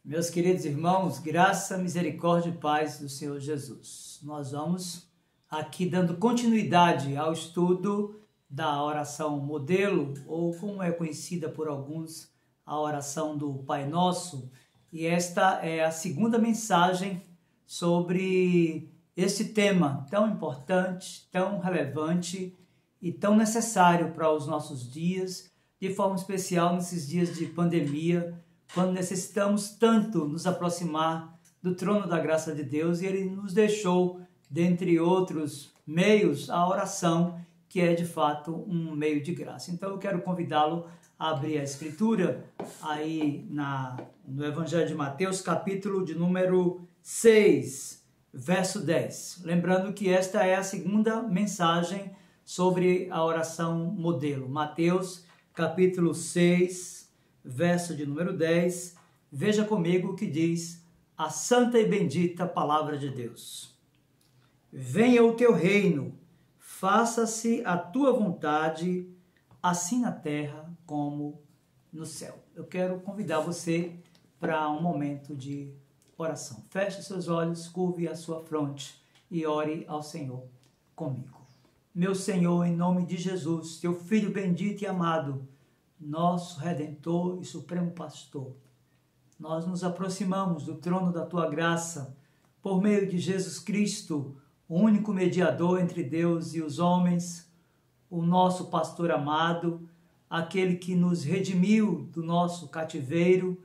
Meus queridos irmãos, graça, misericórdia e paz do Senhor Jesus. Nós vamos aqui dando continuidade ao estudo da oração modelo, ou como é conhecida por alguns, a oração do Pai Nosso. E esta é a segunda mensagem sobre esse tema tão importante, tão relevante e tão necessário para os nossos dias, de forma especial nesses dias de pandemia, quando necessitamos tanto nos aproximar do trono da graça de Deus, e Ele nos deixou, dentre outros meios, a oração, que é de fato um meio de graça. Então eu quero convidá-lo a abrir a Escritura aí no Evangelho de Mateus, capítulo de número 6, verso 10. Lembrando que esta é a segunda mensagem sobre a oração modelo. Mateus, capítulo 6, verso de número 10, veja comigo o que diz a santa e bendita palavra de Deus. Venha o teu reino, faça-se a tua vontade, assim na terra como no céu. Eu quero convidar você para um momento de oração. Feche seus olhos, curve a sua fronte e ore ao Senhor comigo. Meu Senhor, em nome de Jesus, teu Filho bendito e amado, nosso Redentor e Supremo Pastor, nós nos aproximamos do trono da Tua graça por meio de Jesus Cristo, o único mediador entre Deus e os homens, o nosso pastor amado, aquele que nos redimiu do nosso cativeiro,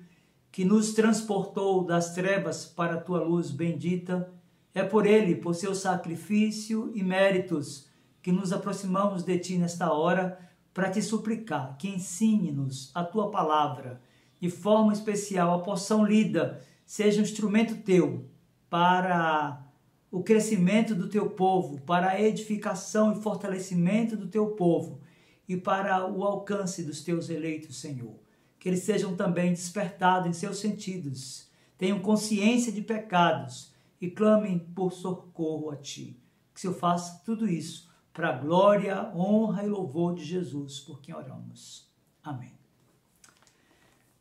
que nos transportou das trevas para a Tua luz bendita. É por Ele, por seu sacrifício e méritos, que nos aproximamos de Ti nesta hora, para te suplicar que ensine-nos a tua palavra, de forma especial a porção lida seja um instrumento teu para o crescimento do teu povo, para a edificação e fortalecimento do teu povo e para o alcance dos teus eleitos, Senhor. Que eles sejam também despertados em seus sentidos, tenham consciência de pecados e clamem por socorro a ti. Que se eu faça tudo isso para a glória, honra e louvor de Jesus, por quem oramos. Amém.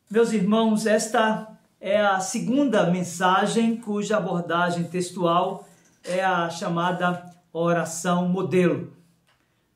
Meus irmãos, esta é a segunda mensagem cuja abordagem textual é a chamada oração modelo.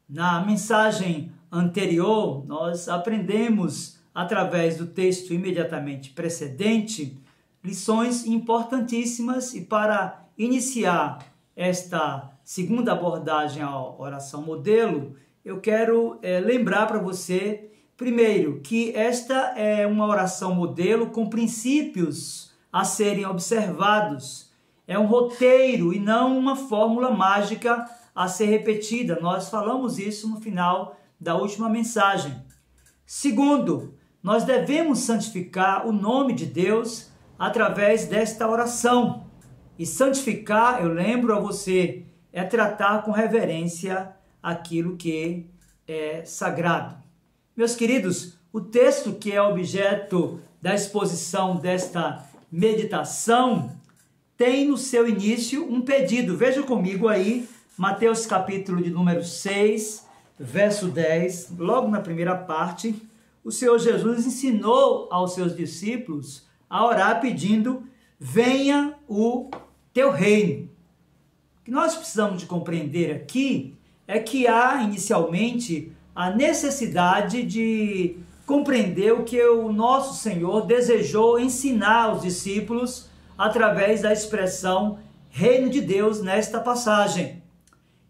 Na mensagem anterior, nós aprendemos, através do texto imediatamente precedente, lições importantíssimas, e para iniciar esta segunda abordagem à oração modelo, eu quero lembrar para você, primeiro, que esta é uma oração modelo com princípios a serem observados. É um roteiro e não uma fórmula mágica a ser repetida. Nós falamos isso no final da última mensagem. Segundo, nós devemos santificar o nome de Deus através desta oração. E santificar, eu lembro a você, é tratar com reverência aquilo que é sagrado. Meus queridos, o texto que é objeto da exposição desta meditação tem no seu início um pedido. Veja comigo aí, Mateus capítulo de número 6, verso 10, logo na primeira parte, o Senhor Jesus ensinou aos seus discípulos a orar pedindo: venha o teu reino. O que nós precisamos de compreender aqui é que há inicialmente a necessidade de compreender o que o nosso Senhor desejou ensinar aos discípulos através da expressão reino de Deus nesta passagem.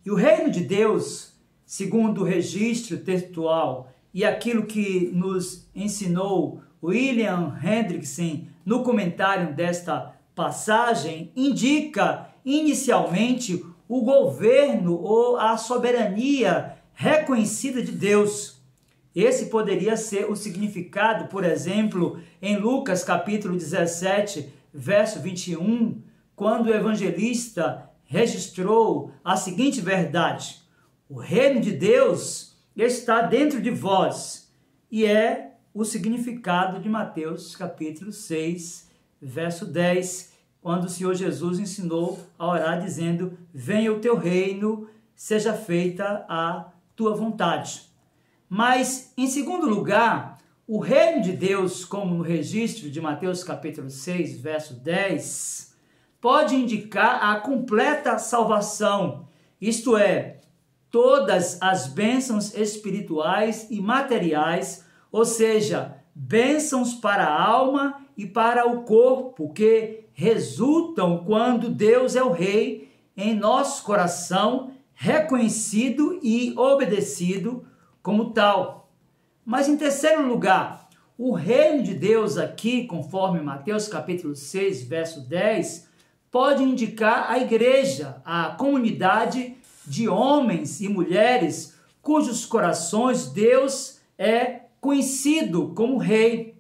E o reino de Deus, segundo o registro textual e aquilo que nos ensinou William Hendrickson no comentário desta passagem, indica inicialmente o governo ou a soberania reconhecida de Deus. Esse poderia ser o significado, por exemplo, em Lucas capítulo 17, verso 21, quando o evangelista registrou a seguinte verdade: o reino de Deus está dentro de vós. E é o significado de Mateus capítulo 6, verso 10, quando o Senhor Jesus ensinou a orar dizendo: venha o teu reino, seja feita a tua vontade. Mas, em segundo lugar, o reino de Deus, como no registro de Mateus capítulo 6, verso 10, pode indicar a completa salvação, isto é, todas as bênçãos espirituais e materiais, ou seja, bênçãos para a alma e para o corpo, que resultam quando Deus é o Rei em nosso coração, reconhecido e obedecido como tal. Mas em terceiro lugar, o reino de Deus aqui, conforme Mateus capítulo 6, verso 10, pode indicar a igreja, a comunidade de homens e mulheres cujos corações Deus é conhecido como Rei.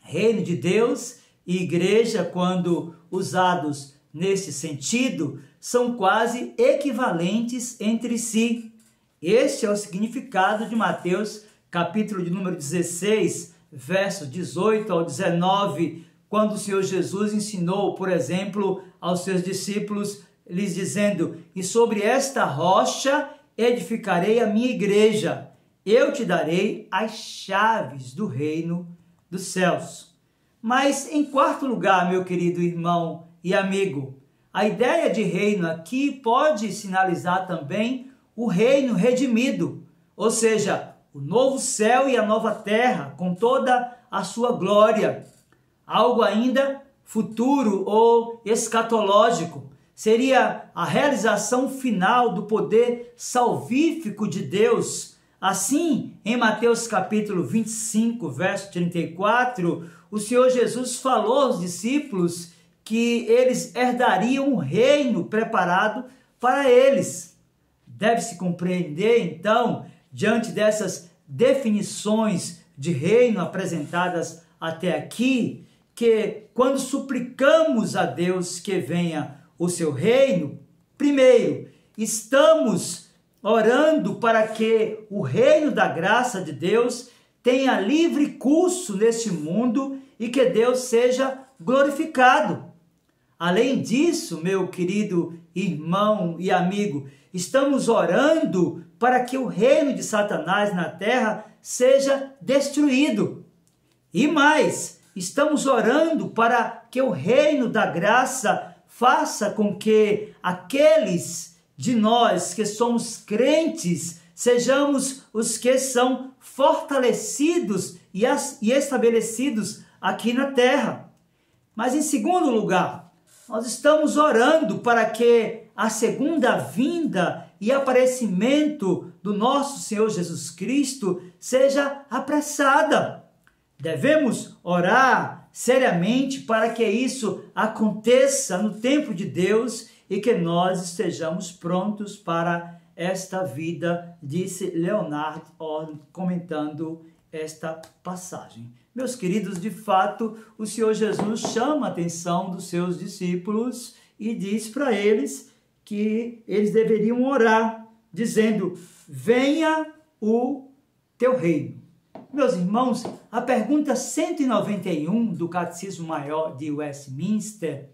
Reino de Deus e igreja, quando usados nesse sentido, são quase equivalentes entre si. Este é o significado de Mateus, capítulo de número 16, verso 18 ao 19, quando o Senhor Jesus ensinou, por exemplo, aos seus discípulos, lhes dizendo: e sobre esta rocha edificarei a minha igreja, eu te darei as chaves do reino dos céus. Mas, em quarto lugar, meu querido irmão e amigo, a ideia de reino aqui pode sinalizar também o reino redimido, ou seja, o novo céu e a nova terra, com toda a sua glória. Algo ainda futuro ou escatológico. Seria a realização final do poder salvífico de Deus. Assim, em Mateus capítulo 25, verso 34, o Senhor Jesus falou aos discípulos que eles herdariam um reino preparado para eles. Deve-se compreender, então, diante dessas definições de reino apresentadas até aqui, que quando suplicamos a Deus que venha o seu reino, primeiro, estamos orando para que o reino da graça de Deus tenha livre curso neste mundo e que Deus seja glorificado. Além disso, meu querido irmão e amigo, estamos orando para que o reino de Satanás na terra seja destruído. E mais, estamos orando para que o reino da graça faça com que aqueles de nós que somos crentes sejamos os que são fortalecidos e estabelecidos aqui na terra. Mas em segundo lugar, nós estamos orando para que a segunda vinda e aparecimento do nosso Senhor Jesus Cristo seja apressada. Devemos orar seriamente para que isso aconteça no tempo de Deus e que nós estejamos prontos para esta vida, disse Leonard Horn, comentando esta passagem. Meus queridos, de fato, o Senhor Jesus chama a atenção dos seus discípulos e diz para eles que eles deveriam orar, dizendo: venha o teu reino. Meus irmãos, a pergunta 191 do Catecismo Maior de Westminster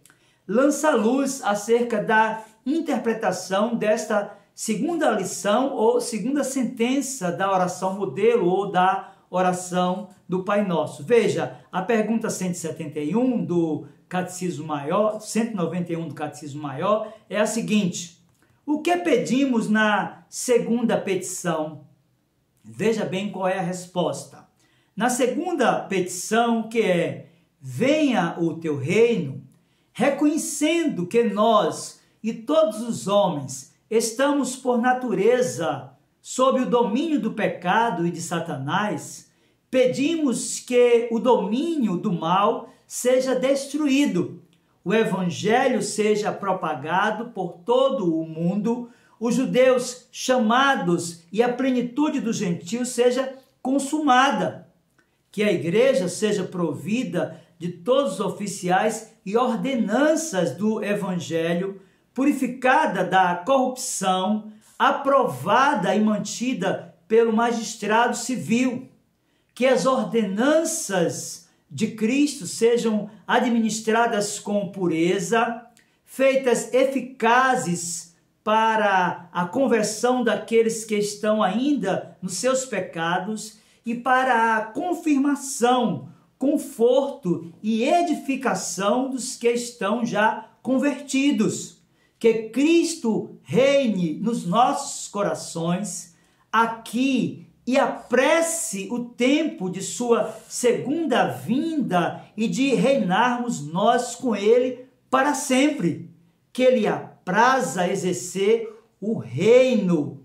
lança luz acerca da interpretação desta segunda lição ou segunda sentença da oração modelo ou da oração do Pai Nosso. Veja, a pergunta 171 do Catecismo Maior, 191 do Catecismo Maior, é a seguinte: o que pedimos na segunda petição? Veja bem qual é a resposta. Na segunda petição, que é: venha o teu reino, reconhecendo que nós e todos os homens estamos por natureza sob o domínio do pecado e de Satanás, pedimos que o domínio do mal seja destruído, o evangelho seja propagado por todo o mundo, os judeus chamados e a plenitude dos gentios seja consumada, que a igreja seja provida de todos os oficiais e ordenanças do evangelho, purificada da corrupção, aprovada e mantida pelo magistrado civil, que as ordenanças de Cristo sejam administradas com pureza, feitas eficazes para a conversão daqueles que estão ainda nos seus pecados e para a confirmação, conforto e edificação dos que estão já convertidos. Que Cristo reine nos nossos corações aqui e apresse o tempo de sua segunda vinda e de reinarmos nós com ele para sempre. Que ele apraza exercer o reino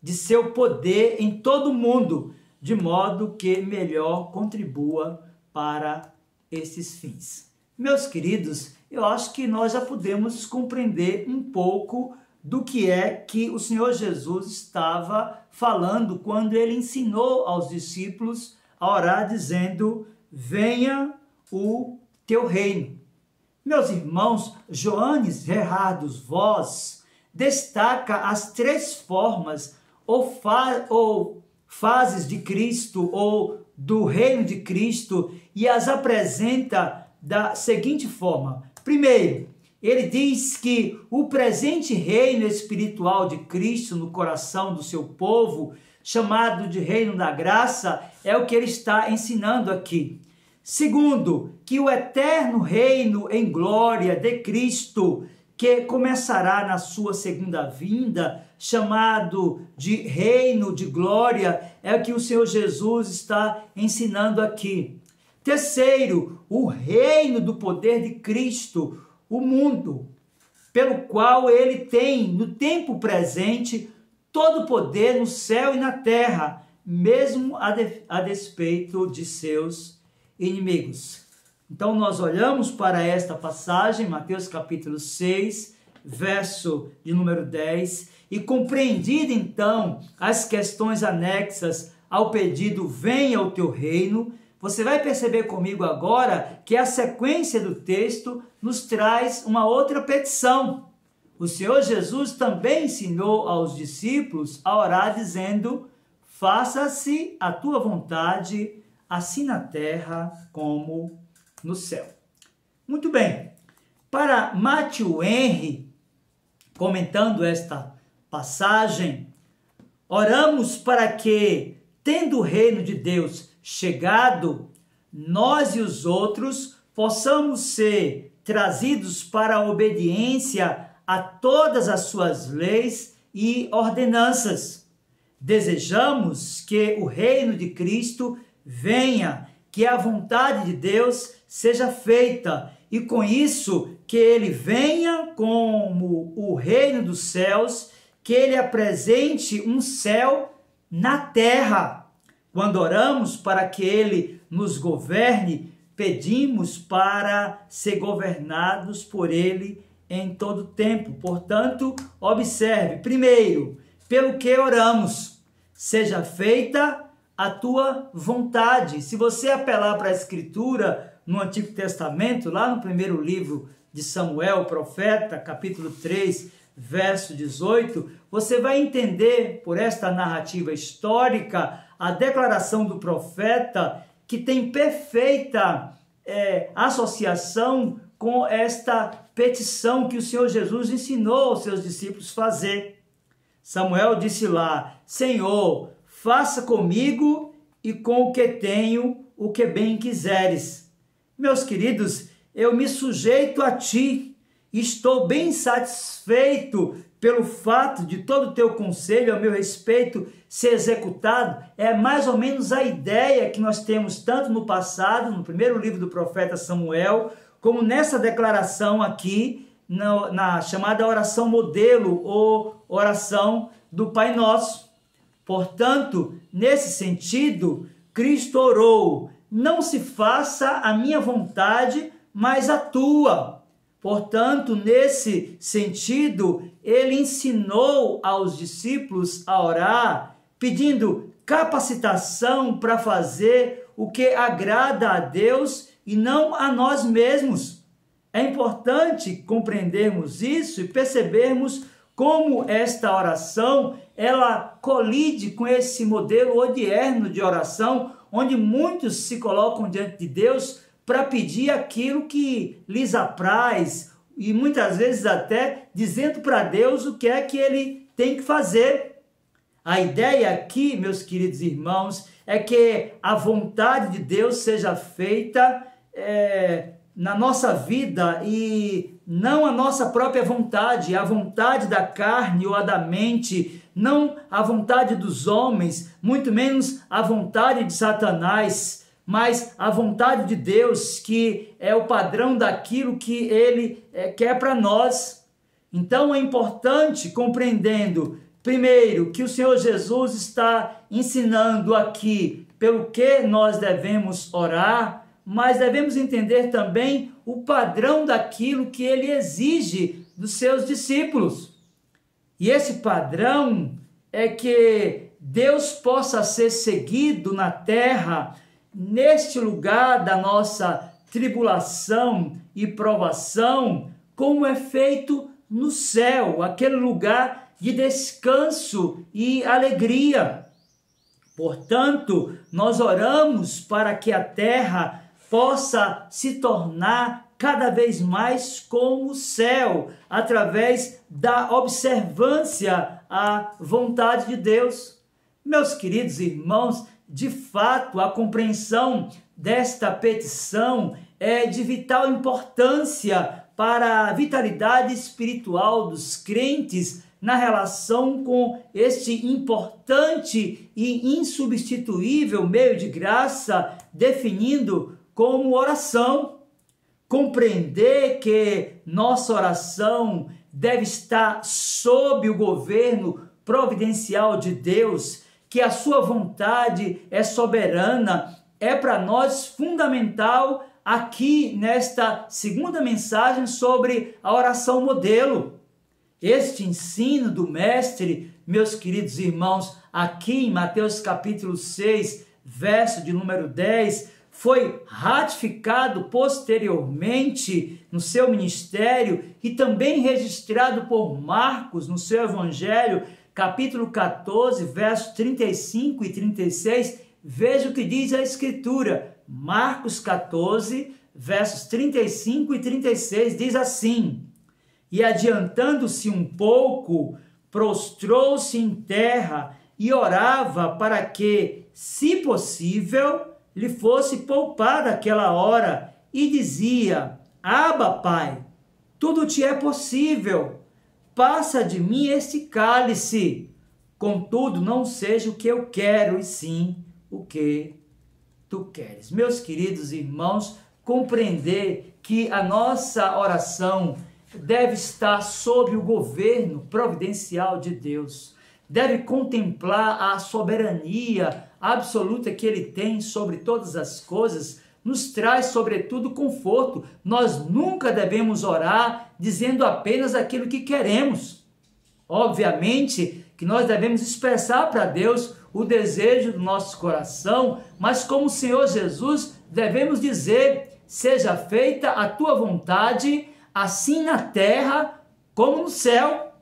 de seu poder em todo o mundo, de modo que melhor contribua para esses fins. Meus queridos, eu acho que nós já podemos compreender um pouco do que é que o Senhor Jesus estava falando quando ele ensinou aos discípulos a orar dizendo: venha o teu reino. Meus irmãos, Johannes Gerhard Voss destaca as três formas ou fases de Cristo ou do reino de Cristo e as apresenta da seguinte forma. Primeiro, ele diz que o presente reino espiritual de Cristo no coração do seu povo, chamado de reino da graça, é o que ele está ensinando aqui. Segundo, que o eterno reino em glória de Cristo, que começará na sua segunda vinda, chamado de reino de glória, é o que o Senhor Jesus está ensinando aqui. Terceiro, o reino do poder de Cristo, o mundo, pelo qual ele tem, no tempo presente, todo o poder no céu e na terra, mesmo a despeito de seus inimigos. Então nós olhamos para esta passagem, Mateus capítulo 6, verso de número 10, e compreendida então as questões anexas ao pedido venha o teu reino, você vai perceber comigo agora que a sequência do texto nos traz uma outra petição. O Senhor Jesus também ensinou aos discípulos a orar dizendo: faça-se a tua vontade, assim na terra como no céu. Muito bem. Para Matthew Henry, comentando esta passagem, oramos para que, tendo o reino de Deus chegado, nós e os outros possamos ser trazidos para a obediência a todas as suas leis e ordenanças. Desejamos que o reino de Cristo venha, que a vontade de Deus seja feita e com isso que ele venha como o reino dos céus, que ele apresente um céu na terra. Quando oramos para que ele nos governe, pedimos para ser governados por ele em todo tempo. Portanto, observe, primeiro, pelo que oramos, seja feita a tua vontade. Se você apelar para a Escritura no Antigo Testamento, lá no primeiro livro de Samuel, profeta, capítulo 3, verso 18, você vai entender por esta narrativa histórica a declaração do profeta que tem perfeita associação com esta petição que o Senhor Jesus ensinou aos seus discípulos fazer. Samuel disse lá: Senhor, faça comigo e com o que tenho o que bem quiseres. Meus queridos, eu me sujeito a ti e estou bem satisfeito pelo fato de todo o teu conselho a meu respeito ser executado. É mais ou menos a ideia que nós temos tanto no passado, no primeiro livro do profeta Samuel, como nessa declaração aqui, na chamada oração modelo ou oração do Pai Nosso. Portanto, nesse sentido, Cristo orou: não se faça a minha vontade, mas a tua. Portanto, nesse sentido, ele ensinou aos discípulos a orar, pedindo capacitação para fazer o que agrada a Deus e não a nós mesmos. É importante compreendermos isso e percebermos como esta oração, ela colide com esse modelo odierno de oração, onde muitos se colocam diante de Deus para pedir aquilo que lhes apraz e muitas vezes até dizendo para Deus o que é que ele tem que fazer. A ideia aqui, meus queridos irmãos, é que a vontade de Deus seja feita na nossa vida e não a nossa própria vontade, a vontade da carne ou a da mente, não a vontade dos homens, muito menos a vontade de Satanás, mas a vontade de Deus, que é o padrão daquilo que Ele quer para nós. Então é importante, compreendendo, primeiro, que o Senhor Jesus está ensinando aqui pelo que nós devemos orar, mas devemos entender também o padrão daquilo que Ele exige dos seus discípulos. E esse padrão é que Deus possa ser seguido na terra, neste lugar da nossa tribulação e provação, como é feito no céu, aquele lugar de descanso e alegria. Portanto, nós oramos para que a terra possa se tornar cada vez mais como o céu, através da observância à vontade de Deus. Meus queridos irmãos, de fato, a compreensão desta petição é de vital importância para a vitalidade espiritual dos crentes na relação com este importante e insubstituível meio de graça, definindo como oração. Compreender que nossa oração deve estar sob o governo providencial de Deus, que a sua vontade é soberana, é para nós fundamental aqui nesta segunda mensagem sobre a oração modelo. Este ensino do mestre, meus queridos irmãos, aqui em Mateus capítulo 6, verso de número 10, foi ratificado posteriormente no seu ministério e também registrado por Marcos no seu evangelho, capítulo 14, versos 35 e 36, veja o que diz a Escritura. Marcos 14, versos 35 e 36, diz assim: E adiantando-se um pouco, prostrou-se em terra e orava para que, se possível, lhe fosse poupada aquela hora, e dizia: Abba, Pai, tudo te é possível, passa de mim este cálice, contudo não seja o que eu quero, e sim o que tu queres. Meus queridos irmãos, compreender que a nossa oração deve estar sob o governo providencial de Deus, deve contemplar a soberania absoluta que Ele tem sobre todas as coisas, nos traz, sobretudo, conforto. Nós nunca devemos orar dizendo apenas aquilo que queremos. Obviamente que nós devemos expressar para Deus o desejo do nosso coração, mas como o Senhor Jesus, devemos dizer: seja feita a tua vontade, assim na terra como no céu.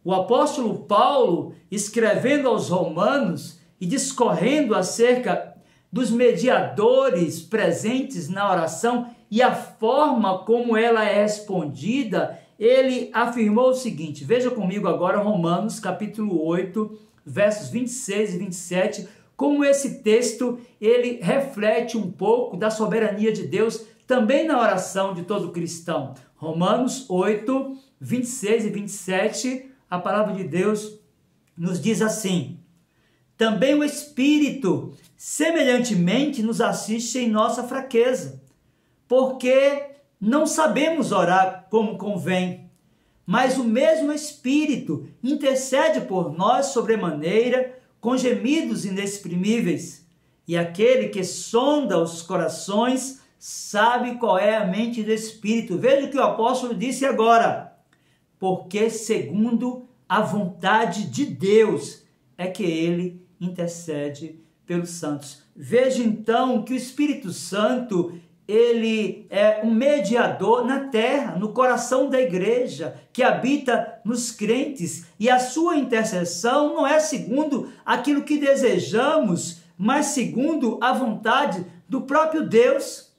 O apóstolo Paulo, escrevendo aos Romanos e discorrendo acerca dos mediadores presentes na oração e a forma como ela é respondida, ele afirmou o seguinte: veja comigo agora Romanos capítulo 8, versos 26 e 27, como esse texto ele reflete um pouco da soberania de Deus também na oração de todo cristão. Romanos 8, 26 e 27, a palavra de Deus nos diz assim: também o Espírito semelhantemente nos assiste em nossa fraqueza, porque não sabemos orar como convém, mas o mesmo Espírito intercede por nós sobremaneira com gemidos inexprimíveis, e aquele que sonda os corações sabe qual é a mente do Espírito. Veja o que o apóstolo disse agora: porque segundo a vontade de Deus é que ele intercede pelos santos. Veja então que o Espírito Santo, ele é um mediador na terra, no coração da igreja, que habita nos crentes, e a sua intercessão não é segundo aquilo que desejamos, mas segundo a vontade do próprio Deus.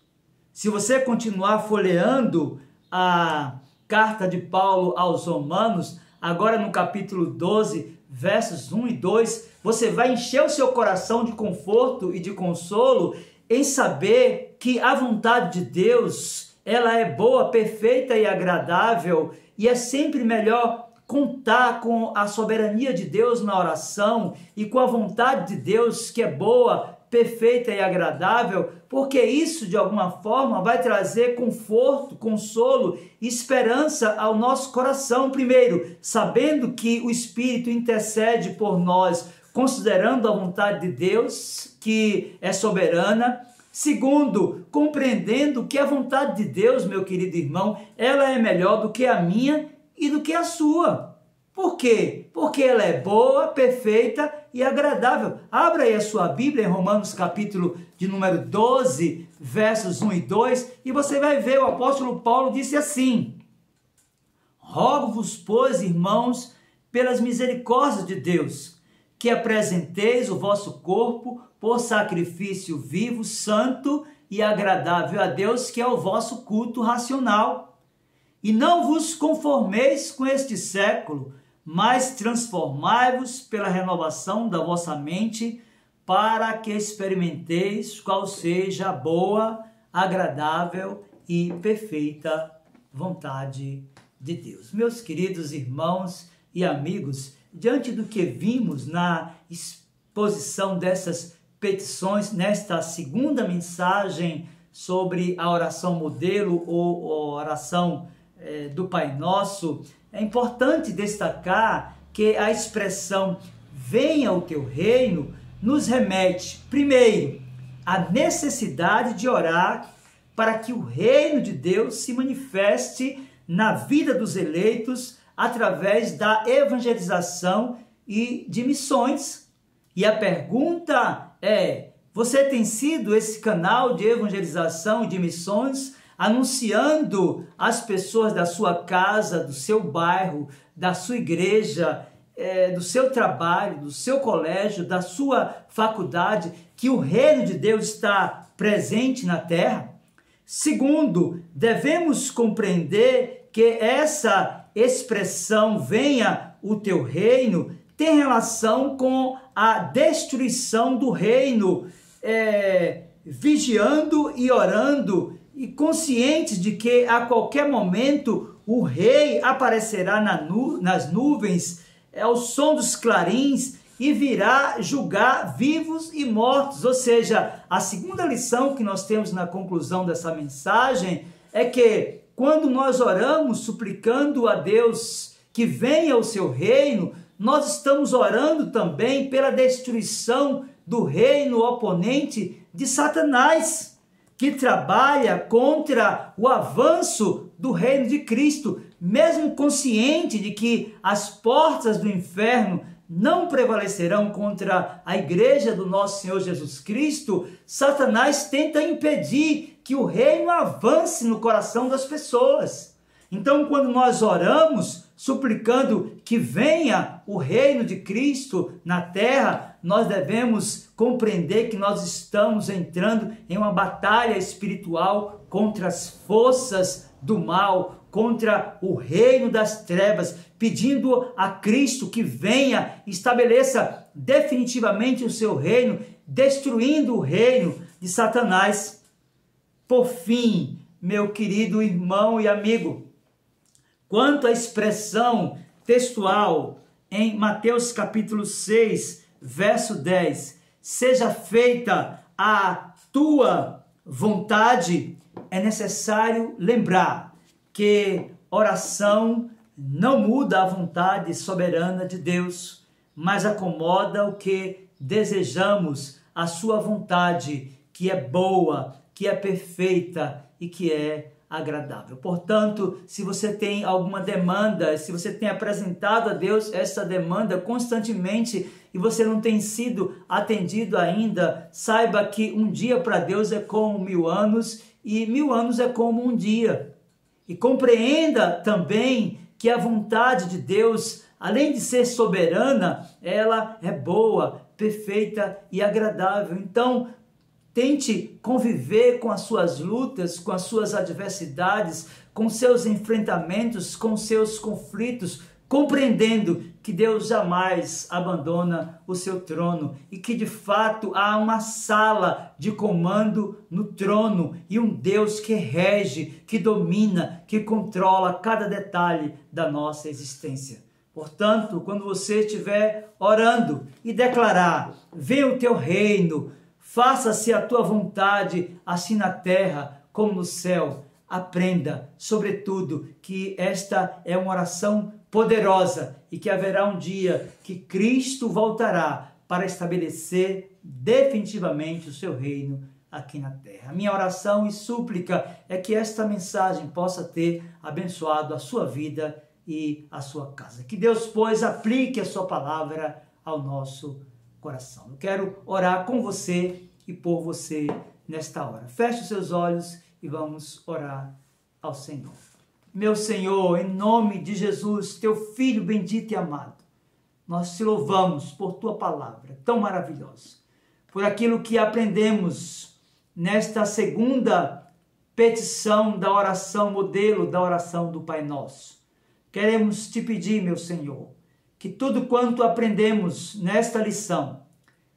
Se você continuar folheando a carta de Paulo aos Romanos, agora no capítulo 12, versos 1 e 2, você vai encher o seu coração de conforto e de consolo em saber que a vontade de Deus, ela é boa, perfeita e agradável, e é sempre melhor contar com a soberania de Deus na oração e com a vontade de Deus que é boa, perfeita e agradável, porque isso de alguma forma vai trazer conforto, consolo e esperança ao nosso coração. Primeiro, sabendo que o Espírito intercede por nós, considerando a vontade de Deus, que é soberana. Segundo, compreendendo que a vontade de Deus, meu querido irmão, ela é melhor do que a minha e do que a sua. Por quê? Porque ela é boa, perfeita e agradável. Abra aí a sua Bíblia em Romanos capítulo de número 12, versos 1 e 2, e você vai ver, o apóstolo Paulo disse assim: rogo-vos, pois, irmãos, pelas misericórdias de Deus, que apresenteis o vosso corpo por sacrifício vivo, santo e agradável a Deus, que é o vosso culto racional. E não vos conformeis com este século, mas transformai-vos pela renovação da vossa mente, para que experimenteis qual seja a boa, agradável e perfeita vontade de Deus. Meus queridos irmãos e amigos, diante do que vimos na exposição dessas petições, nesta segunda mensagem sobre a oração modelo ou oração do Pai Nosso, é importante destacar que a expressão venha o teu reino nos remete, primeiro, à necessidade de orar para que o reino de Deus se manifeste na vida dos eleitos através da evangelização e de missões. E a pergunta é: você tem sido esse canal de evangelização e de missões, anunciando às pessoas da sua casa, do seu bairro, da sua igreja, do seu trabalho, do seu colégio, da sua faculdade, que o reino de Deus está presente na terra? Segundo, devemos compreender que essa expressão venha o teu reino tem relação com a destruição do reino, vigiando e orando e conscientes de que a qualquer momento o rei aparecerá nas nuvens, ao som dos clarins, e virá julgar vivos e mortos. Ou seja, a segunda lição que nós temos na conclusão dessa mensagem é que quando nós oramos suplicando a Deus que venha o seu reino, nós estamos orando também pela destruição do reino oponente de Satanás, que trabalha contra o avanço do reino de Cristo, mesmo consciente de que as portas do inferno não prevalecerão contra a igreja do nosso Senhor Jesus Cristo. Satanás tenta impedir que o reino avance no coração das pessoas. Então, quando nós oramos, suplicando que venha o reino de Cristo na terra, nós devemos compreender que nós estamos entrando em uma batalha espiritual contra as forças do mal, contra o reino das trevas, pedindo a Cristo que venha, estabeleça definitivamente o seu reino, destruindo o reino de Satanás. Por fim, meu querido irmão e amigo, quanto à expressão textual em Mateus capítulo 6, verso 10, seja feita a tua vontade, é necessário lembrar que oração não muda a vontade soberana de Deus, mas acomoda o que desejamos, a sua vontade, que é boa, que é perfeita e que é agradável. Portanto, se você tem alguma demanda, se você tem apresentado a Deus essa demanda constantemente e você não tem sido atendido ainda, saiba que um dia para Deus é como 1000 anos e 1000 anos é como um dia. E compreenda também que a vontade de Deus, além de ser soberana, ela é boa, perfeita e agradável. Então, tente conviver com as suas lutas, com as suas adversidades, com seus enfrentamentos, com seus conflitos, compreendendo que Deus jamais abandona o seu trono e que de fato há uma sala de comando no trono e um Deus que rege, que domina, que controla cada detalhe da nossa existência. Portanto, quando você estiver orando e declarar: venha o teu reino, faça-se a tua vontade, assim na terra como no céu, aprenda, sobretudo, que esta é uma oração poderosa e que haverá um dia que Cristo voltará para estabelecer definitivamente o seu reino aqui na terra. A minha oração e súplica é que esta mensagem possa ter abençoado a sua vida e a sua casa. Que Deus, pois, aplique a sua palavra ao nosso coração. Eu quero orar com você e por você nesta hora. Feche os seus olhos e vamos orar ao Senhor. Meu Senhor, em nome de Jesus, teu Filho bendito e amado, nós te louvamos por tua palavra tão maravilhosa, por aquilo que aprendemos nesta segunda petição da oração modelo, da oração do Pai Nosso. Queremos te pedir, meu Senhor, que tudo quanto aprendemos nesta lição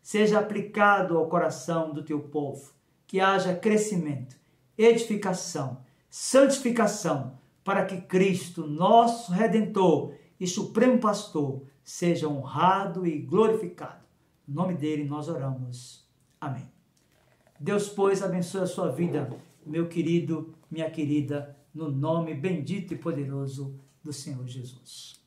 seja aplicado ao coração do teu povo, que haja crescimento, edificação, santificação, para que Cristo, nosso Redentor e Supremo Pastor, seja honrado e glorificado. Em nome dele nós oramos. Amém. Deus, pois, abençoe a sua vida, meu querido, minha querida, no nome bendito e poderoso do Senhor Jesus.